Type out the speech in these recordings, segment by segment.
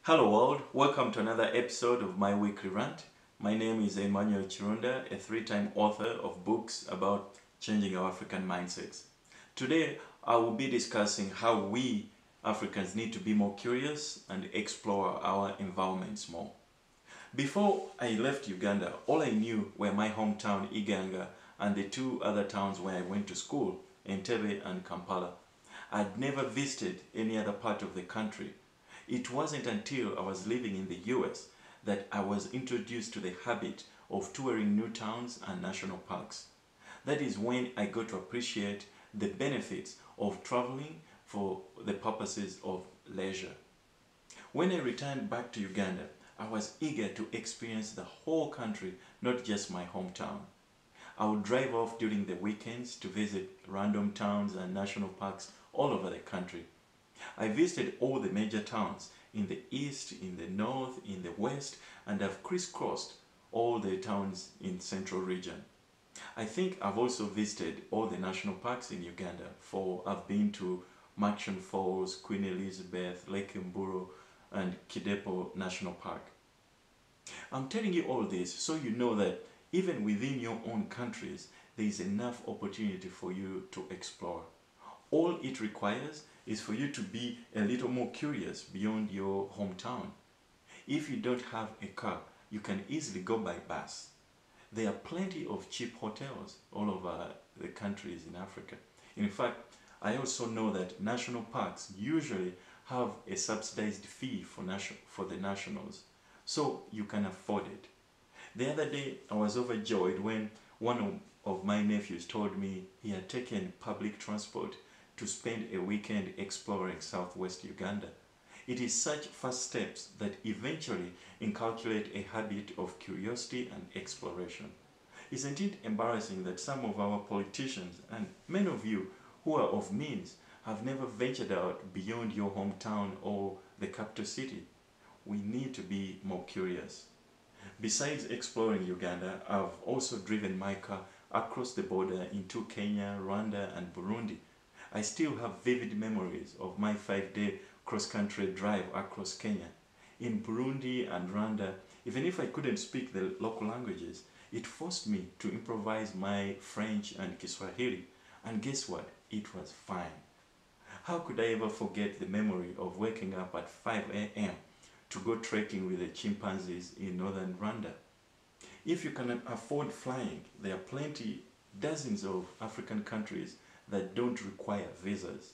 Hello world, welcome to another episode of my weekly rant. My name is Emmanuel Chirunda, a three-time author of books about changing our African mindsets. Today I will be discussing how we Africans need to be more curious and explore our environments more. Before I left Uganda, all I knew were my hometown Iganga and the two other towns where I went to school, Entebbe and Kampala. I'd never visited any other part of the country. It wasn't until I was living in the US that I was introduced to the habit of touring new towns and national parks. That is when I got to appreciate the benefits of traveling for the purposes of leisure. When I returned back to Uganda, I was eager to experience the whole country, not just my hometown. I would drive off during the weekends to visit random towns and national parks all over the country. I visited all the major towns in the east, in the north, in the west, and I've crisscrossed all the towns in central region. I think I've also visited all the national parks in Uganda, for I've been to Murchison Falls, Queen Elizabeth, Lake Mburo, and Kidepo National Park. I'm telling you all this so you know that even within your own countries, there is enough opportunity for you to explore. All it requires is for you to be a little more curious beyond your hometown. If you don't have a car, you can easily go by bus. There are plenty of cheap hotels all over the countries in Africa. In fact, I also know that national parks usually have a subsidized fee for the nationals, so you can afford it. The other day, I was overjoyed when one of my nephews told me he had taken public transport to spend a weekend exploring southwest Uganda. It is such first steps that eventually inculcate a habit of curiosity and exploration. Isn't it embarrassing that some of our politicians and many of you who are of means have never ventured out beyond your hometown or the capital city? We need to be more curious. Besides exploring Uganda, I've also driven my car across the border into Kenya, Rwanda, and Burundi. I still have vivid memories of my 5-day cross-country drive across Kenya. In Burundi and Rwanda, even if I couldn't speak the local languages, it forced me to improvise my French and Kiswahili, and guess what? It was fine. How could I ever forget the memory of waking up at 5 a.m. to go trekking with the chimpanzees in northern Rwanda? If you can afford flying, there are dozens of African countries that don't require visas.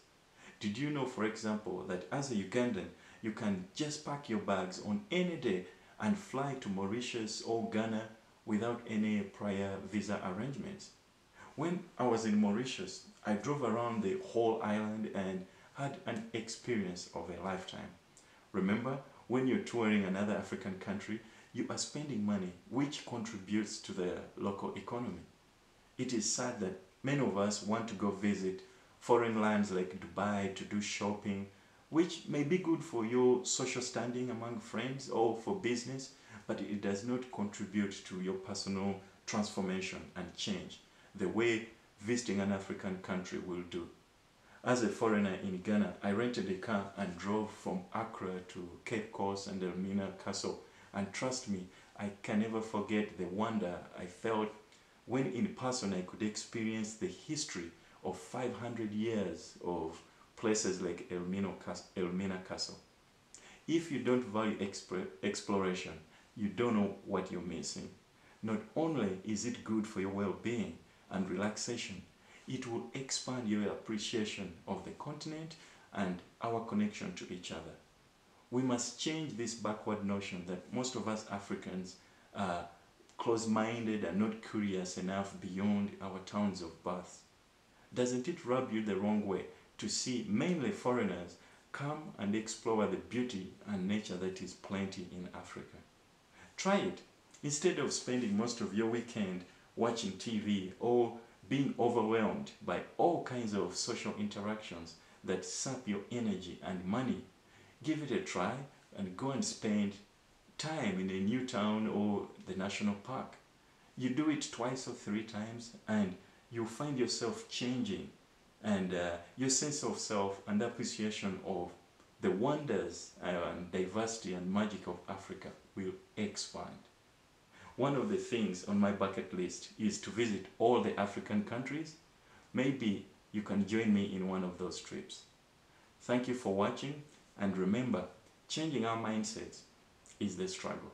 Did you know, for example, that as a Ugandan, you can just pack your bags on any day and fly to Mauritius or Ghana without any prior visa arrangements? When I was in Mauritius, I drove around the whole island and had an experience of a lifetime. Remember, when you're touring another African country, you are spending money which contributes to the local economy. It is sad that many of us want to go visit foreign lands like Dubai to do shopping, which may be good for your social standing among friends or for business, but it does not contribute to your personal transformation and change the way visiting an African country will do. As a foreigner in Ghana, I rented a car and drove from Accra to Cape Coast and Elmina Castle, and trust me, I can never forget the wonder I felt when in person I could experience the history of 500 years of places like Elmina Castle. If you don't value exploration, you don't know what you're missing. Not only is it good for your well-being and relaxation, it will expand your appreciation of the continent and our connection to each other. We must change this backward notion that most of us Africans are close-minded and not curious enough beyond our towns of birth. Doesn't it rub you the wrong way to see mainly foreigners come and explore the beauty and nature that is plenty in Africa? Try it. Instead of spending most of your weekend watching TV or being overwhelmed by all kinds of social interactions that sap your energy and money, give it a try and go and spend time in a new town or the national park. You do it twice or 3 times and you find yourself changing, and your sense of self and appreciation of the wonders and diversity and magic of Africa will expand. One of the things on my bucket list is to visit all the African countries. Maybe you can join me in one of those trips. Thank you for watching, and remember, changing our mindsets is the struggle.